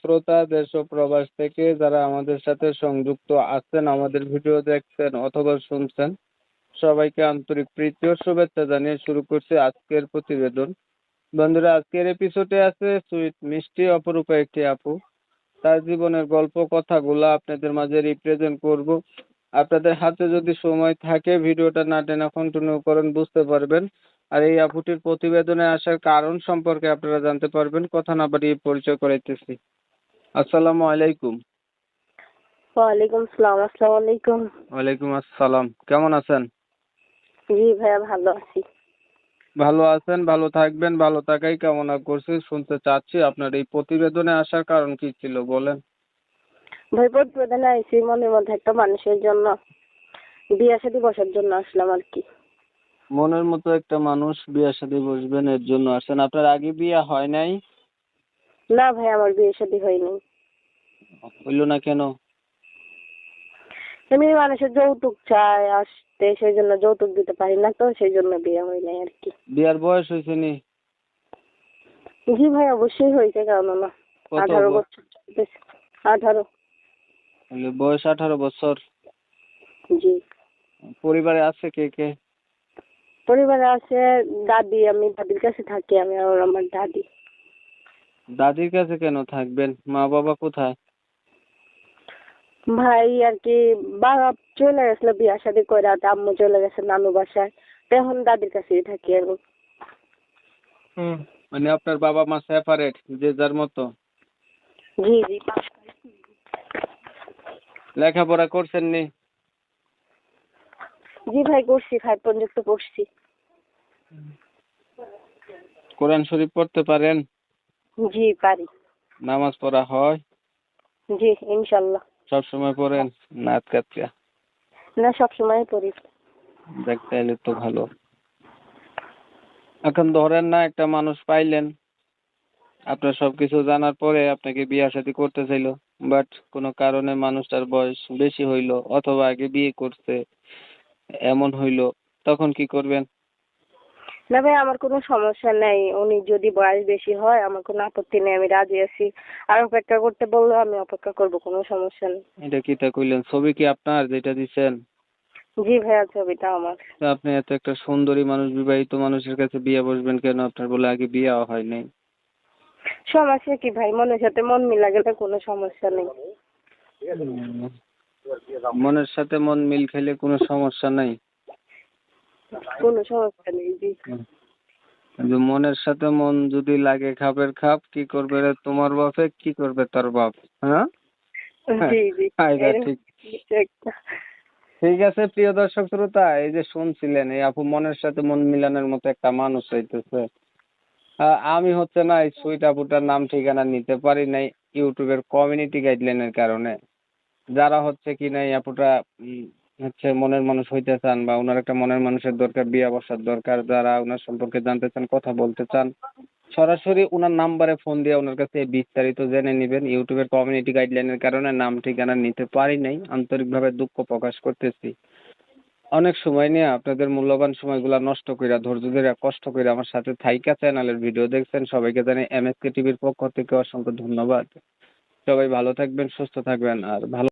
শ্রোতা দেশ ও প্রবাস থেকে যারা আমাদের সাথে সংযুক্ত আছেন, আমাদের ভিডিও দেখছেন অথবা শুনছেন, সবাইকে আন্তরিক প্রীতি ও শুভেচ্ছা জানিয়ে শুরু করছি আজকের প্রতিবেদন। বন্ধুরা, আজকের এপিসোডে আছে সুইট মিষ্টি অপরূপা একটি আপু। তার জীবনের গল্প কথাগুলা আপনাদের মাঝে রিপ্রেজেন্ট করব। আপনাদের হাতে যদি সময় থাকে ভিডিওটা না টেনে কন্টিনিউ করেন, বুঝতে পারবেন। আর এই আপুটির প্রতিবেদনে আসার কারণ সম্পর্কে আপনারা জানতে পারবেন। কথা না বাড়িয়ে পরিচয় করাইতেছি। আসসালামু আলাইকুম। ওয়ালাইকুম আসসালাম। আসসালামু আলাইকুম। ওয়ালাইকুম আসসালাম। কেমন আছেন? জি ভাইয়া, ভালো আছি। ভালো আছেন, ভালো থাকবেন, ভালো থাকাই কামনা করছি। শুনতে চাচ্ছি আপনার এই প্রতিবেদনে আসার কারণ কি ছিল, বলেন। ভাই, প্রতিবেদনে আইছি মনের মধ্যে একটা মানুষের জন্য, বিয়ে শাদী বসার জন্য আসলাম আর কি। মনের মতো একটা মানুষ বিয়ে শাদী বসবেন, এর জন্য আসছেন। আপনার আগে বিয়ে হয় নাই? না ভাই, আমার বিয়ে শাদী হয়নি। হইল না কেন? এমনি মানুষের যৌতুক চায় আসতে, সেই জন্য যৌতুক দিতে পারি না, তো সেই জন্য বিয়ে হয় নাই আর কি। বিয়ার বয়স হয়েছে নি? জি ভাই, অবশ্যই হয়েছে, কেন না। কত 18 বছর চলতেছে। 18। বয়স 18 বছর। জি। পরিবারে আছে কে কে? পরিবারে আছে দাদি, আমি দাদির কাছে থাকি, আমি আর আমার দাদি। দাদির কাছে কেন থাকবেন? মা বাবা কোথায়? ভাই আর কি, বাবা চলে গেছিল বিয়া শাদী করে, আম্মু চলে গেছে নানু বাসায়, তো এখন দাদির কাছেই থাকি আমি। মানে আপনার বাবা মা সেপারেট, যে যার মতো? জি জি। লেখাপড়া করছেন নি? জি ভাই, করছি, 5 পর্যন্ত পড়ছি। কোরআন শরীফ পড়তে পারেন? জি পারি। নামাজ পড়া হয়? জি, ইনশাল্লাহ। সব সময় পড়েন না আজকে? না, সবসময় পড়ি। দেখতে এলে তো ভালো। এখন ধরেন না, একটা মানুষ পাইলেন, আপনার সবকিছু জানার পরে আপনাকে বিয়ে শাদী করতে চাইলো, বাট কোনো কারণে মানুষটার বয়স বেশি হইলো অথবা আগে বিয়ে করছে, এমন হইলো, তখন কি করবেন? না ভাই, আমার কোনো সমস্যা নেই, উনি যদি বয়স বেশি হয় আমার কোনো আপত্তি নেই, আমি রাজি আছি। আর অপেক্ষা করতে বললো আমি অপেক্ষা করব, কোনো সমস্যা নেই। এটা কি তা কইলেন? ছবি কি আপনার যেটা দিছেন? জি ভাইয়া, ছবিটা আমার। তো আপনি এত একটা সুন্দরী মানুষ, বিবাহিত মানুষের কাছে বিয়ে বসবেন কেন? আপনার বলে আগে বিয়ে হয় নাই। সমস্যা কি ভাই, মনের সাথে মন মিলা গেলে কোনো সমস্যা নেই। মনের সাথে মন মিল খেলে কোনো সমস্যা নাই? কোনো সমস্যা নেই। জি। কিন্তু মনের সাথে মন যদি লাগে খাপের খাপ, কি করবে রে তোমার বাপে, কি করবে তোর বাপ? হ্যাঁ, জি জি। আইডা ঠিক। ঠিক আছে প্রিয় দর্শক শ্রোতা, এই যে শুনছিলেন, এই আপু মনের সাথে মন মিলানোর মতো একটা মানুষ চাইতেছে। আমি হচ্ছে না এই সুইট আপুটার নাম ঠিকানা নিতে পারি নাই ইউটিউবের কমিউনিটি গাইডলাইনের কারণে। যারা হচ্ছে কি না এই আপুটা হচ্ছে মনের মানুষ হইতে চান, বা ওনার একটা মনের মানুষের দরকার, বিয়ে বসার দরকার, যারা ওনার সম্পর্কে জানতে চান, কথা বলতে চান, সরাসরি ওনার নাম্বারে ফোন দিয়ে ওনার কাছে বিস্তারিত জেনে নেবেন। ইউটিউবের কমিউনিটি গাইডলাইনের কারণে নাম ঠিকানা নিতে পারি নাই, আন্তরিকভাবে দুঃখ প্রকাশ করতেছি। অনেক সময় নিয়ে আপনাদের মূল্যবান সময়গুলা নষ্ট কইরা, ধৈর্য ধরে কষ্ট করে আমার সাথে থাইকা চ্যানেলের ভিডিও দেখছেন, সবাইকে জানাই এমএসকে টিভির পক্ষ থেকে অসংখ্য ধন্যবাদ। সবাই ভালো থাকবেন, সুস্থ থাকবেন, আর ভালো